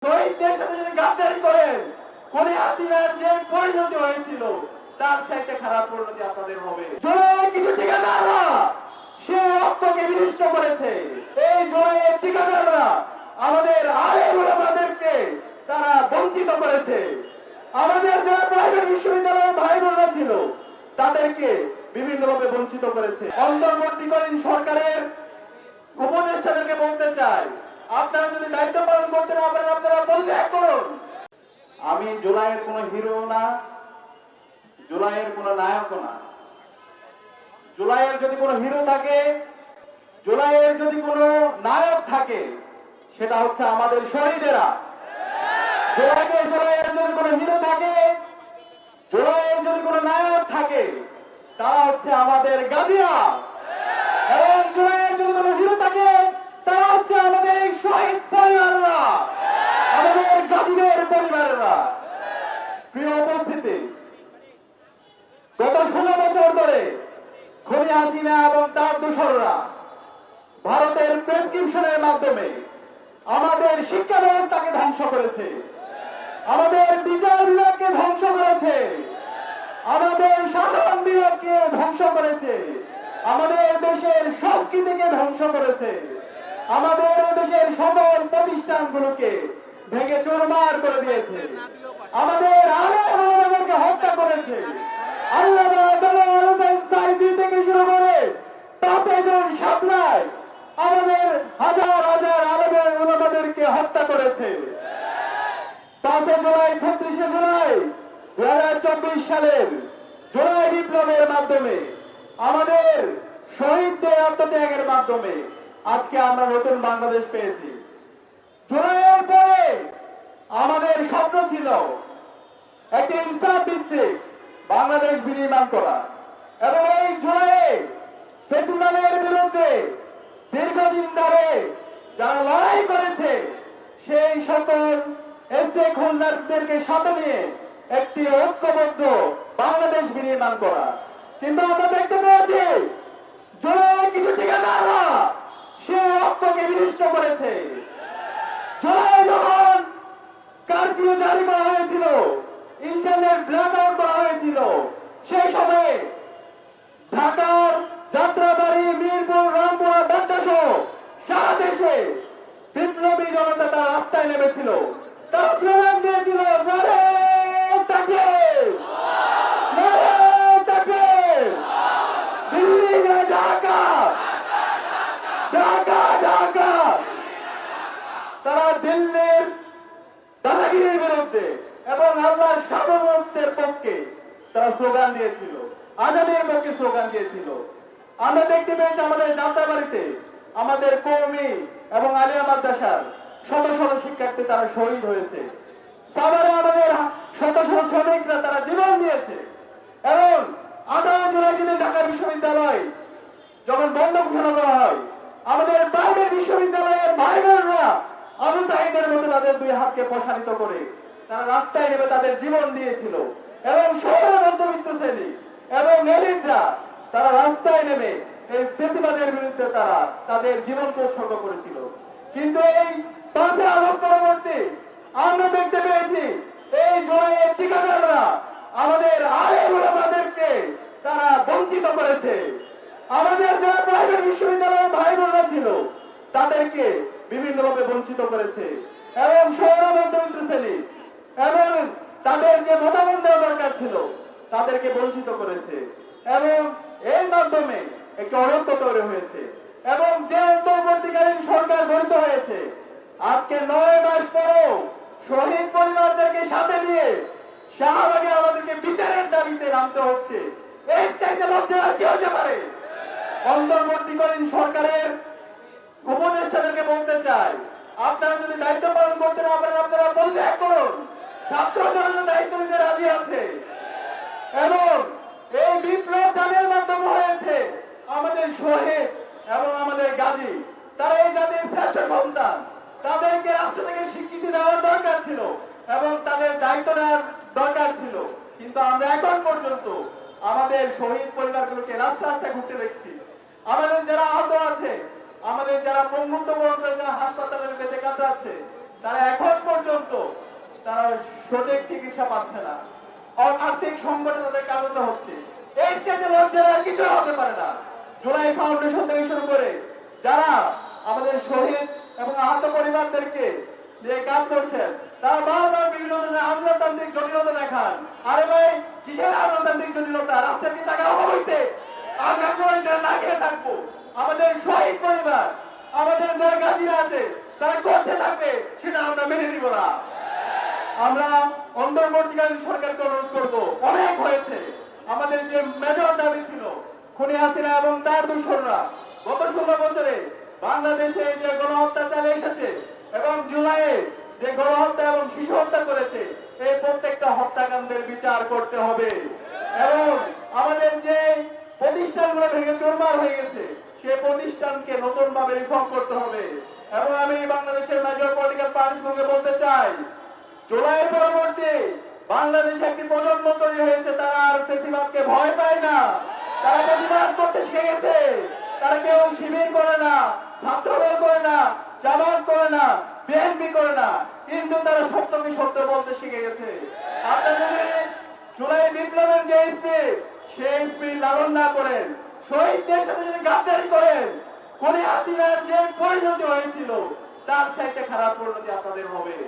শহীদদের সাথে যদি গাদ্দারি করেন, কোনে হাসিনার যে পরিণতি হয়েছিল তার চাইতে খারাপ পরিণতি আপনাদের হবে। জোরে কিছু ঠিকাদাররা সে রক্তকে বিনষ্ট করেছে। এই জোরে ঠিকাদাররা আমাদের আলেম ওলামাদেরকে তারা বঞ্চিত করেছে। আমাদের যারা প্রাইভেট বিশ্ববিদ্যালয়ের ভাই বোনরা ছিল তাদেরকে বিভিন্নভাবে বঞ্চিত করেছে। অন্তর্বর্তীকালীন সরকারের উপদেষ্টাদেরকে বলতে চাই, আপনারা যদি দায়িত্ব পালন করতে না পারেন আপনারা পরিত্যাগ করুন। আমি জুলাইয়ের কোন হিরো না, জুলাইয়ের কোন নায়ক না। জুলাইয়ের যদি কোনো হিরো থাকে, জুলাইয়ের যদি কোনো নায়ক থাকে, সেটা হচ্ছে আমাদের শহীদেরা। জুলাইয়ের যদি কোনো হিরো থাকে, জুলাইয়ের যদি কোনো নায়ক থাকে, তারা হচ্ছে আমাদের গাজীরা। এবং জুলাইয়ের যদি কোনো হিরো থাকে, তারা হচ্ছে আমাদের এই শহীদ পরিবাররা, আমাদের গাজীদের পরিবাররা। প্রিয় উপস্থিতি, গত 16 বছর ধরে খুনি হাসিনা এবং তার দোসররা ভারতের প্রেসক্রিপশনের মাধ্যমে আমাদের শিক্ষা ব্যবস্থাকে ধ্বংস করেছে, আমাদের বিচার বিভাগকে ধ্বংস করেছে, আমাদের শাসন বিভাগকে ধ্বংস করেছে, আমাদের দেশের সংস্কৃতিকে ধ্বংস করেছে, আমাদের দেশের সকল প্রতিষ্ঠানগুলোকে ভেঙে চুরমার করে দিয়েছে, আমাদের আলেমকে হত্যা করেছে। আল্লামা দেলোয়ার হোসেন সাঈদী থেকে শুরু করে 5 জন শাপলায় আমাদের হাজার হাজার আলেম ওলামাদেরকে হত্যা করেছে। 5 জুলাই 36 জুলাই 2024 সালের জুলাই বিপ্লবের মাধ্যমে আমাদের শহীদদের আত্মত্যাগের মাধ্যমে আজকে আমরা নতুন বাংলাদেশ পেয়েছি। জুলাইয়ের পরে আমাদের স্বপ্ন ছিল একটি ইনসাফ ভিত্তিক বাংলাদেশ বিনির্মাণ করা, এবং এই জুলাইয়ে ফেসিবাদের বিরুদ্ধে দীর্ঘদিন ধরে যারা লড়াই করেছে সেই সকল স্টেক হোল্ডারদেরকে সাথে নিয়ে একটি ঐক্যবদ্ধ বাংলাদেশ বিনির্মাণ করা। কিন্তু আমরা দেখতে পেয়েছি জুলাই কিছু ঠিকাদাররা সে রক্তকে বিনষ্ট করেছে। জুলাই যখন কারফিউ জারি করা হয়েছিল, ইন্টারনেট ব্ল্যাক আউট করা হয়েছিল, সেই সময়ে ঢাকার যাত্রাবাড়ি, মিরপুর, রামপুরা, ঢাকা সহ সারা দেশে বিপ্লবী জনতা তার রাস্তায় নেমেছিল। তারা স্লোগান দিয়েছিল, নারে তাকবীর, নারে তাকবীর, দিল্লি না ঢাকা, ঢাকা ঢাকা। তারা দিল্লির দাদাগিরির বিরুদ্ধে এবং আল্লাহর সার্বভৌমত্বের পক্ষে তারা স্লোগান দিয়েছিল, আজাদের পক্ষে স্লোগান দিয়েছিল। আমরা দেখতে পেয়েছি আমাদের যাত্রাবাড়িতে আমাদের কওমি এবং আলিয়া মাদ্রাসার শত শত শিক্ষার্থী তারা শহীদ হয়েছে। সাভারে আমাদের শত শত শ্রমিকরা তারা জীবন দিয়েছে। এবং 18 জুলাই দিনে ঢাকা বিশ্ববিদ্যালয় যখন বন্ধ ঘোষণা করা হয়, আমাদের প্রাইভেট বিশ্ববিদ্যালয়ের ভাই বোনরা আবু সাঈদের মতো তাদের 2 হাতকে প্রসারিত করে তারা রাস্তায় নেমে তাদের জীবন দিয়েছিল। এবং শহরের মধ্যবিত্ত শ্রেণী এবং এলিটরা তারা রাস্তায় নেমে এই ফেসিবাদের বিরুদ্ধে তারা তাদের জীবনকে উৎসর্গ করেছিল। কিন্তু এই 5 আগস্ট পরবর্তী আমরা দেখতে পেয়েছি এই জুলাইয়ের ঠিকাদাররা আমাদের আলেম ওলামাদেরকে তারা বঞ্চিত করেছে। আমাদের যারা প্রাইভেট বিশ্ববিদ্যালয়ের ভাই বোনরা ছিল তাদেরকে বিভিন্নভাবে বঞ্চিত করেছে। এবং শহর মধ্যবিত্ত শ্রেণী এবং তাদের যে মতামত দেওয়া দরকার ছিল তাদেরকে বঞ্চিত করেছে। এবং এর মাধ্যমে একটি অনৈক্য তৈরি হয়েছে। এবং যে অন্তর্বর্তীকালীন সরকার গঠিত হয়েছে, আজকে 9 মাস পরও শহীদ পরিবারদেরকে সাথে নিয়ে শাহবাগে আমাদেরকে বিচারের দাবিতে নামতে হচ্ছে। এর চাইতে লজ্জা কি হতে পারে? অন্তর্বর্তীকালীন সরকারের উপদেষ্টাদেরকে বলতে চাই, আপনারা যদি দায়িত্ব পালন করতে না পারেন আপনারা পরিত্যাগ করুন। ছাত্র জনতা দায়িত্ব নিতে রাজি আছে। এবং এই বিপ্লব যাদের মাধ্যমে হয়েছে আমাদের শহীদ এবং আমাদের গাজী, তারা এই জাতির শ্রেষ্ঠ সন্তান, তাদেরকে রাষ্ট্র থেকে স্বীকৃতি দেওয়ার দরকার ছিল এবং তাদের দায়িত্ব নেওয়ার দরকার ছিল। কিন্তু আমরা এখন পর্যন্ত আমাদের শহীদ পরিবারগুলোকে রাস্তা রাস্তায় ঘুরতে দেখছি। আমাদের যারা আহত আছে, আমাদের যারা পঙ্গুত্ব বরণ করে যারা হাসপাতালের বেঁচে কাতরাচ্ছে, তারা এখন পর্যন্ত তারা সঠিক চিকিৎসা পাচ্ছে না, আর্থিক সংকটে তাদের কাটাতে হচ্ছে। এর চেয়ে লজ্জার আর কিছু হতে পারে না। জুলাই ফাউন্ডেশন থেকে শুরু করে যারা আমাদের শহীদ এবং আহত পরিবারদেরকে নিয়ে কাজ করছেন, তারা বারবার বিভিন্ন ধরনের আমলাতান্ত্রিক জটিলতা দেখান। আরে ভাই, কিসের আমলাতান্ত্রিক জটিলতা? রাস্তায় কি টাকা অভাব হইছে? আমরা না খেয়ে থাকবো? আমাদের শহীদ পরিবার, আমাদের যারা গাজীরা আছে, তারা করছে থাকবে, সেটা আমরা মেনে নিব না। আমরা অন্তর্বর্তীকালীন সরকারকে অনুরোধ করবো, অনেক হয়েছে। আমাদের যে মেজর দাবি ছিল, খুনি হাসিনা এবং তার দূষণরা গত 16 বছরে বাংলাদেশে যে গণহত্যা চালিয়ে এসেছে এবং জুলাইয়ে যে গণহত্যা এবং শিশু হত্যা করেছে, এই প্রত্যেকটা হত্যাকাণ্ডের বিচার করতে হবে। এবং আমাদের যে প্রতিষ্ঠানগুলো ভেঙে চুরমার হয়ে গেছে, সেই প্রতিষ্ঠানকে নতুন ভাবে রিফর্ম করতে হবে। এবং আমি বাংলাদেশের মেজর পলিটিক্যাল পার্টিগুলোকে বলতে চাই, জুলাইয়ের পরবর্তী বাংলাদেশে একটি প্রজন্ম তৈরি হয়েছে, তারা আর ফেসিবাদকে ভয় পায় না, তারা প্রতিবাদ করতে শিখে গেছে। তারা কেউ শিবির করে না, ছাত্রদল করে না, জামাত করে না, বিএনপি করে না, কিন্তু তারা সত্যকে সত্য বলতে শিখে গেছে। আপনারা যদি জুলাই বিপ্লবের যে স্পিরিট, সেই স্পিরিট লালন না করেন, শহীদদের সাথে যদি গাদ্দারি করেন, খুনি হাসিনার যে পরিণতি হয়েছিল, তার চাইতে খারাপ পরিণতি আপনাদের হবে।